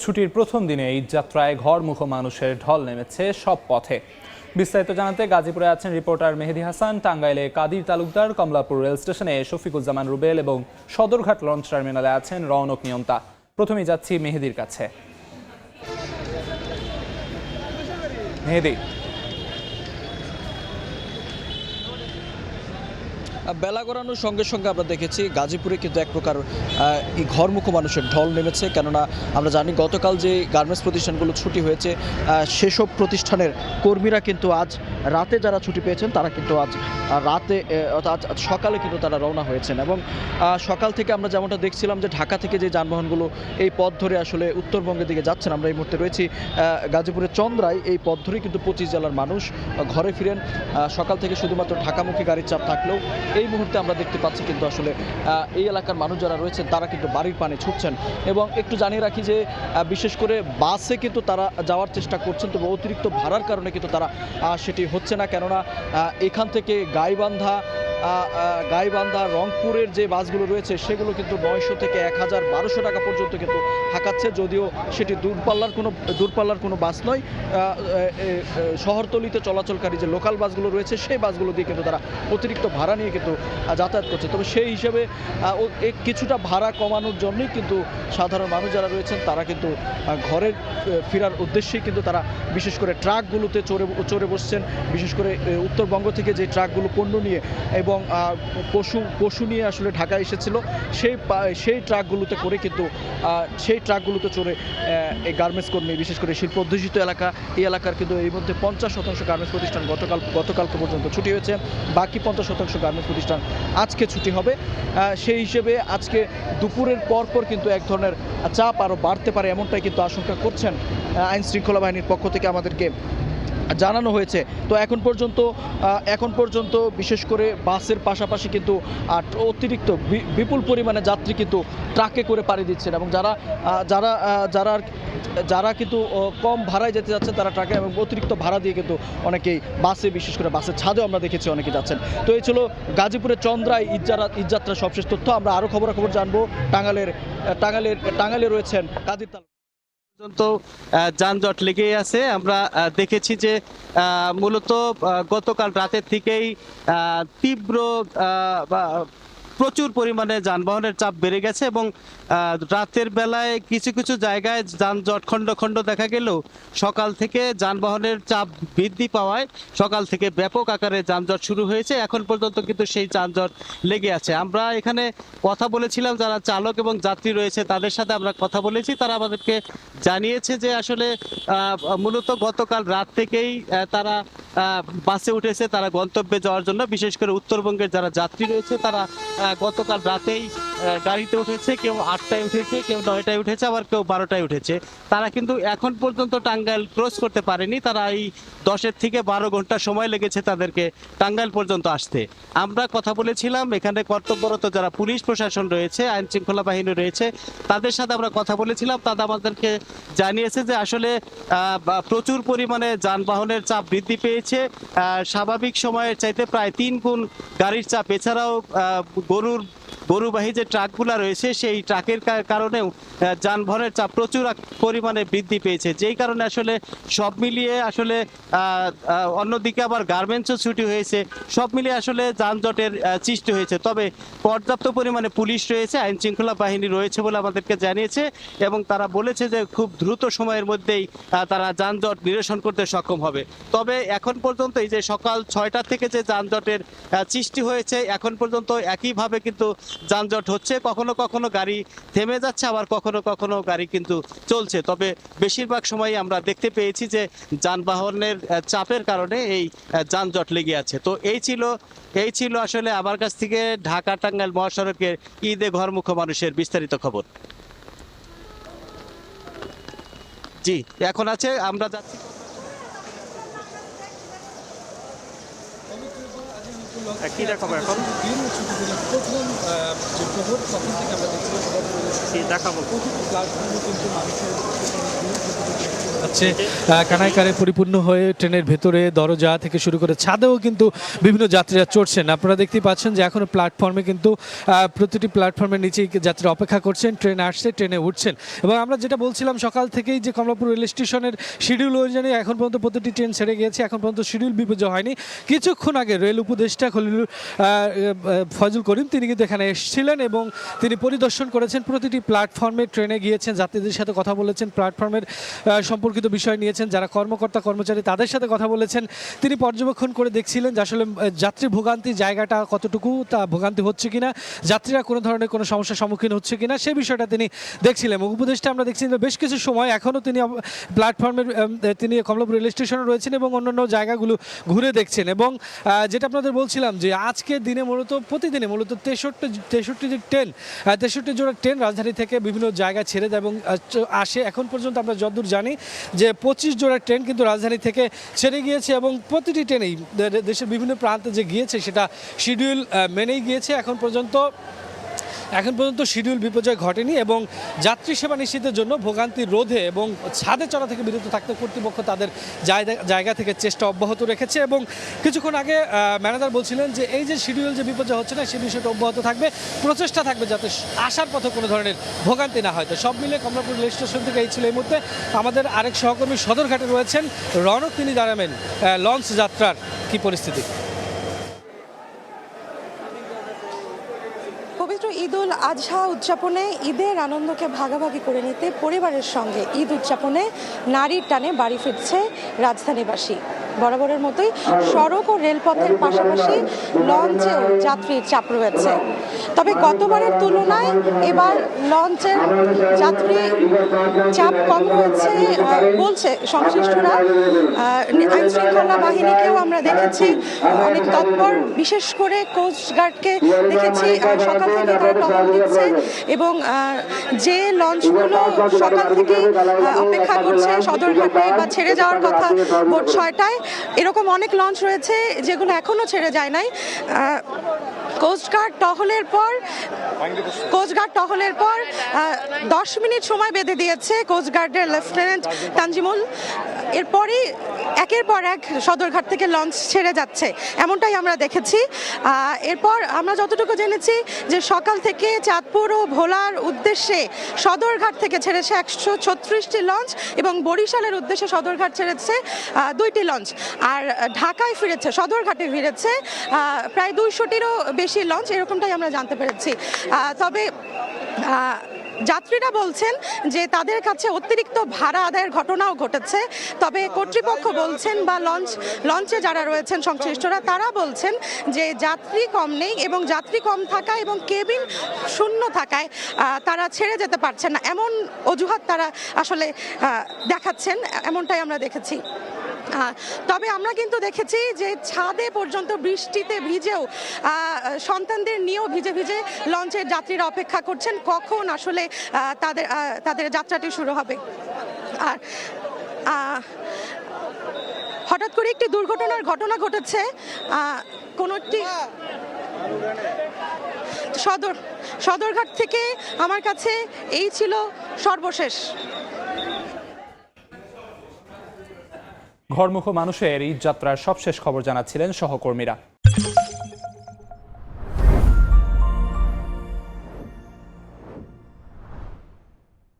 ছুটির প্রথম দিনে ঈদযাত্রায় ঘরমুখো মানুষের ঢল নেমেছে সব পথে। বিস্তারিত জানাতে গাজীপুরে আছেন রিপোর্টার মেহেদি হাসান, টাঙ্গাইলে কাদির তালুকদার, কমলাপুর রেল স্টেশনে শফিকুজ্জামান রুবেল এবং সদরঘাট লঞ্চ টার্মিনালে আছেন রওনক নিয়ন্তা। প্রথমেই যাচ্ছি মেহেদির কাছে। মেহেদি, বেলা গড়ানোর সঙ্গে সঙ্গে আমরা দেখেছি গাজীপুরে কিন্তু এক প্রকার ঘরমুখো মানুষের ঢল নেমেছে। কেননা আমরা জানি গতকাল যে গার্মেন্টস প্রতিষ্ঠানগুলো ছুটি হয়েছে সেসব প্রতিষ্ঠানের কর্মীরা কিন্তু আজ রাতে যারা ছুটি পেয়েছেন তারা কিন্তু আজ রাতে আজ সকালে কিন্তু তারা রওনা হয়েছেন। এবং সকাল থেকে আমরা যেমনটা দেখছিলাম যে ঢাকা থেকে যে যানবাহনগুলো এই পথ ধরে আসলে উত্তরবঙ্গের দিকে যাচ্ছেন, আমরা এই মুহূর্তে রয়েছি গাজীপুরের চন্দ্রায়। এই পথ ধরেই কিন্তু 25 জেলার মানুষ ঘরে ফিরেন। সকাল থেকে শুধুমাত্র ঢাকামুখী গাড়ির চাপ থাকলেও এই মুহূর্তে আমরা দেখতে পাচ্ছি কিন্তু আসলে এই এলাকার মানুষ যারা রয়েছেন তারা কিন্তু বাড়ির পানে ছুটছেন। এবং একটু জানিয়ে রাখি যে বিশেষ করে বাসে কিন্তু তারা যাওয়ার চেষ্টা করছেন, তবে অতিরিক্ত ভাড়ার কারণে কিন্তু তারা সেটি হচ্ছে না। কেননা এখান থেকে গাইবান্ধা রংপুরের যে বাসগুলো রয়েছে সেগুলো কিন্তু 900 থেকে 1000-1200 টাকা পর্যন্ত কিন্তু হাঁকাচ্ছে, যদিও সেটি দূরপাল্লার কোনো বাস নয়। শহরতলিতে চলাচলকারী যে লোকাল বাসগুলো রয়েছে সেই বাসগুলো দিয়ে কিন্তু তারা অতিরিক্ত ভাড়া নিয়ে কিন্তু যাতায়াত করছে। তবে সেই হিসেবে কিছুটা ভাড়া কমানোর জন্যই কিন্তু সাধারণ মানুষ যারা রয়েছেন তারা কিন্তু ঘরের ফেরার উদ্দেশ্যেই কিন্তু তারা বিশেষ করে ট্রাকগুলোতে চড়ে বসছেন। বিশেষ করে উত্তরবঙ্গ থেকে যে ট্রাকগুলো পণ্য নিয়ে এবং পশু নিয়ে আসলে ঢাকা এসেছিল সেই ট্রাকগুলোতে করে কিন্তু সেই ট্রাকগুলোতে চড়ে এই গার্মেন্টস কর্মী, বিশেষ করে শিল্প অধ্যুষিত এলাকা, এই এলাকার কিন্তু এর মধ্যে 50% গার্মেন্টস প্রতিষ্ঠান গতকালকে পর্যন্ত ছুটি হয়েছে। বাকি 50% গার্মেন্টস প্রতিষ্ঠান আজকে ছুটি হবে। সেই হিসেবে আজকে দুপুরের পর কিন্তু এক ধরনের চাপ আরও বাড়তে পারে, এমনটাই কিন্তু আশঙ্কা করছেন আইন শৃঙ্খলা বাহিনীর পক্ষ থেকে আমাদেরকে জানানো হয়েছে। তো এখন পর্যন্ত বিশেষ করে বাসের পাশাপাশি কিন্তু অতিরিক্ত বিপুল পরিমাণে যাত্রী কিন্তু ট্রাকে করে পাড়ি দিচ্ছেন। এবং যারা কিন্তু কম ভাড়ায় যেতে যাচ্ছেন তারা ট্রাকে এবং অতিরিক্ত ভাড়া দিয়ে কিন্তু অনেকেই বাসে, বিশেষ করে বাসের ছাদেও আমরা দেখেছি অনেকে যাচ্ছেন। তো এই ছিল গাজীপুরের চন্দ্রায় ঈদযাত্রার সবশেষ তথ্য। আমরা আরও খবরাখবর জানবো। টাঙ্গাইলে রয়েছেন কাদির তালুকদার। পর্যন্ত যানজট লেগেই আছে। আমরা দেখেছি যে মূলত গতকাল রাতের থেকেই তীব্র প্রচুর পরিমাণে যানবাহনের চাপ বেড়ে গেছে এবং রাতের বেলায় কিছু কিছু জায়গায় যানজট খণ্ড দেখা গেলেও সকাল থেকে যানবাহনের চাপ বৃদ্ধি পাওয়ায় সকাল থেকে ব্যাপক আকারে যানজট শুরু হয়েছে। এখন পর্যন্ত কিন্তু সেই যানজট লেগে আছে। আমরা এখানে কথা বলেছিলাম যারা চালক এবং যাত্রী রয়েছে তাদের সাথে আমরা কথা বলেছি। তারা আমাদেরকে জানিয়েছে যে আসলে মূলত গতকাল রাত থেকেই তারা বাসে উঠেছে তারা গন্তব্যে যাওয়ার জন্য। বিশেষ করে উত্তরবঙ্গের যারা যাত্রী রয়েছে তারা গতকাল রাতেই গাড়িতে উঠেছে, কেউ 8টায় উঠেছে, কেউ 9টায় উঠেছে, আবার কেউ 12টায় উঠেছে। তারা কিন্তু এখন পর্যন্ত টাঙ্গাইল ক্রস করতে পারেনি। তারা এই 10 থেকে 12 ঘন্টা সময় লেগেছে তাদেরকে টাঙ্গাইল পর্যন্ত আসতে। আমরা কথা বলেছিলাম এখানে কর্তব্যরত যারা পুলিশ প্রশাসন রয়েছে, আইন শৃঙ্খলা বাহিনী রয়েছে, তাদের সাথে আমরা কথা বলেছিলাম। তারা আমাদেরকে জানিয়েছে যে আসলে প্রচুর পরিমাণে যানবাহনের চাপ বৃদ্ধি পেয়েছে, স্বাভাবিক সময়ের চাইতে প্রায় 3 গুণ গাড়ির চাপ। এছাড়াও গরুবাহী যে ট্রাকগুলো রয়েছে সেই ট্রাকের কারণেও যানবাহনের চাপ প্রচুর পরিমাণে বৃদ্ধি পেয়েছে, যেই কারণে আসলে সব মিলিয়ে আসলে অন্যদিকে আবার গার্মেন্টসও ছুটি হয়েছে, সব মিলিয়ে আসলে যানজটের সৃষ্টি হয়েছে। তবে পর্যাপ্ত পরিমাণে পুলিশ রয়েছে, আইন শৃঙ্খলা বাহিনী রয়েছে বলে আমাদেরকে জানিয়েছে এবং তারা বলেছে যে খুব দ্রুত সময়ের মধ্যেই তারা যানজট নিরসন করতে সক্ষম হবে। তবে এখন পর্যন্ত এই যে সকাল 6টা থেকে যে যানজটের সৃষ্টি হয়েছে এখন পর্যন্ত একইভাবে কিন্তু যানজট হচ্ছে। কখনো কখনো গাড়ি থেমে যাচ্ছে, আবার কখনো গাড়ি কিন্তু চলছে। তবে বেশিরভাগ সময় আমরা দেখতে পেয়েছি যে যানবাহনের চাপের কারণে এই যানজট লেগে আছে। তো এই ছিল আসলে আমার কাছ থেকে ঢাকা টাঙ্গাইল মহাসড়কের ঈদে ঘরমুখো মানুষের বিস্তারিত খবর। জি, এখন আছে আমরা যাচ্ছি কি দেখাবো এখন? দেখাবো। আসছে কানায় কানায় পরিপূর্ণ হয়ে ট্রেনের ভেতরে দরজা থেকে শুরু করে ছাদেও কিন্তু বিভিন্ন যাত্রীরা চড়ছেন। আপনারা দেখতেই পাচ্ছেন যে এখনো প্ল্যাটফর্মে কিন্তু প্রতিটি প্ল্যাটফর্মের নিচেই যাত্রীরা অপেক্ষা করছেন, ট্রেন আসছে, ট্রেনে উঠছেন। এবং আমরা যেটা বলছিলাম সকাল থেকেই যে কমলাপুর রেল স্টেশনের শিডিউল অনুযায়ী এখন পর্যন্ত প্রতিটি ট্রেন ছেড়ে গিয়েছে, এখন পর্যন্ত শিডিউল বিপর্যয় হয়নি। কিছুক্ষণ আগে রেল উপদেষ্টা ফয়জুল করিম তিনি কিন্তু এখানে এসেছিলেন এবং তিনি পরিদর্শন করেছেন প্রতিটি প্ল্যাটফর্মে, ট্রেনে গিয়েছেন, যাত্রীদের সাথে কথা বলেছেন, প্ল্যাটফর্মের সম্পর্কিত বিষয় নিয়েছেন, যারা কর্মকর্তা কর্মচারী তাদের সাথে কথা বলেছেন। তিনি পর্যবেক্ষণ করে দেখছিলেন যে আসলে যাত্রী ভোগান্তি জায়গাটা কতটুকু, তা ভোগান্তি হচ্ছে কিনা, যাত্রীরা কোনো ধরনের কোনো সমস্যার সম্মুখীন হচ্ছে কিনা সেই বিষয়টা তিনি দেখছিলেন। উপদেষ্টা আমরা দেখছি বেশ কিছু সময় এখনও তিনি প্ল্যাটফর্মের তিনি কমলাপুর রেল স্টেশনে রয়েছেন এবং অন্যান্য জায়গাগুলো ঘুরে দেখছেন। এবং যেটা আপনাদের বলছিলাম যে আজকের দিনে প্রতিদিনে মূলত 63 জোড়া ট্রেন রাজধানী থেকে বিভিন্ন জায়গায় ছেড়ে দেয় এবং আসে। এখন পর্যন্ত আমরা যতদূর জানি যে 25 জোড়া ট্রেন কিন্তু রাজধানী থেকে ছেড়ে গিয়েছে এবং প্রতিটি ট্রেনেই দেশের বিভিন্ন প্রান্তে যে গিয়েছে সেটা শিডিউল মেনেই গিয়েছে। এখন পর্যন্ত শিডিউল বিপর্যয় ঘটেনি এবং যাত্রী সেবা নিশ্চিতের জন্য ভোগান্তি রোধে এবং ছাদে চড়া থেকে বিরত থাকতে কর্তৃপক্ষ তাদের জায়গা থেকে চেষ্টা অব্যাহত রেখেছে। এবং কিছুক্ষণ আগে ম্যানেজার বলছিলেন যে এই যে শিডিউল যে বিপর্যয় হচ্ছে না সেই বিষয়টা অব্যাহত থাকবে, প্রচেষ্টা থাকবে যাতে আসার পথে কোনো ধরনের ভোগান্তি না হয়। তো সব মিলে কমলাপুর রেল স্টেশন থেকে এই ছিল এই মুহূর্তে। আমাদের আরেক সহকর্মী সদরঘাটে রয়েছেন রনক, তিনি জানাবেন লঞ্চ যাত্রার কি পরিস্থিতি। পবিত্র ঈদ উল আজহা উদযাপনে ঈদের আনন্দকে ভাগাভাগি করে নিতে পরিবারের সঙ্গে ঈদ উদযাপনে নারীর টানে বাড়ি ফিরছে রাজধানীবাসী। বরাবরের মতোই সড়ক ও রেলপথের পাশাপাশি লঞ্চেও যাত্রীর চাপ রয়েছে। তবে গতবারের তুলনায় এবার লঞ্চের যাত্রী চাপ কম রয়েছে বলছে সংশ্লিষ্টরা। আইনশৃঙ্খলা বাহিনীকেও আমরা দেখেছি অনেক তৎপর, বিশেষ করে কোস্টগার্ডকে দেখেছি সকাল থেকে তারা টহল দিচ্ছে এবং যে লঞ্চগুলো সকাল থেকে অপেক্ষা করছে সদরঘাটে বা ছেড়ে যাওয়ার কথা ভোর 6টায়, এরকম অনেক লঞ্চ রয়েছে যেগুলো এখনো ছেড়ে যায় নাই। কোস্টগার্ড টহলের পর 10 মিনিট সময় বেঁধে দিয়েছে কোস্টগার্ডের লেফটেন্যান্ট তানজিমুল। এরপরই একের পর এক সদরঘাট থেকে লঞ্চ ছেড়ে যাচ্ছে, এমনটাই আমরা দেখেছি। এরপর আমরা যতটুকু জেনেছি যে সকাল থেকে চাঁদপুর ও ভোলার উদ্দেশ্যে সদরঘাট থেকে ছেড়েছে 136টি লঞ্চ এবং বরিশালের উদ্দেশ্যে সদরঘাট ছেড়েছে 2টি লঞ্চ। আর ঢাকায় ফিরেছে, সদরঘাটে ফিরেছে প্রায় 200টিরও বেশি লঞ্চ, এরকমটাই আমরা জানতে পেরেছি। তবে যাত্রীরা বলছেন যে তাদের কাছে অতিরিক্ত ভাড়া আদায়ের ঘটনাও ঘটেছে। তবে কর্তৃপক্ষ বলছেন বা লঞ্চে যারা রয়েছেন সংশ্লিষ্টরা তারা বলছেন যে যাত্রী কম নেই এবং যাত্রী কম থাকায় এবং কেবিন শূন্য থাকায় তারা ছেড়ে যেতে পারছেন না, এমন অজুহাত তারা আসলে দেখাচ্ছেন, এমনটাই আমরা দেখেছি। তবে আমরা কিন্তু দেখেছি যে ছাদে পর্যন্ত বৃষ্টিতে ভিজেও সন্তানদের নিয়েও ভিজে ভিজে লঞ্চের যাত্রীরা অপেক্ষা করছেন কখন আসলে তাদের যাত্রাটি শুরু হবে। আর হঠাৎ করে একটি দুর্ঘটনার ঘটনা ঘটেছে। কোনো একটি সদরঘাট থেকে আমার কাছে এই ছিল সর্বশেষ। ঘরমুখো মানুষের ঈদ যাত্রার সবশেষ খবর জানাচ্ছিলেন সহকর্মীরা।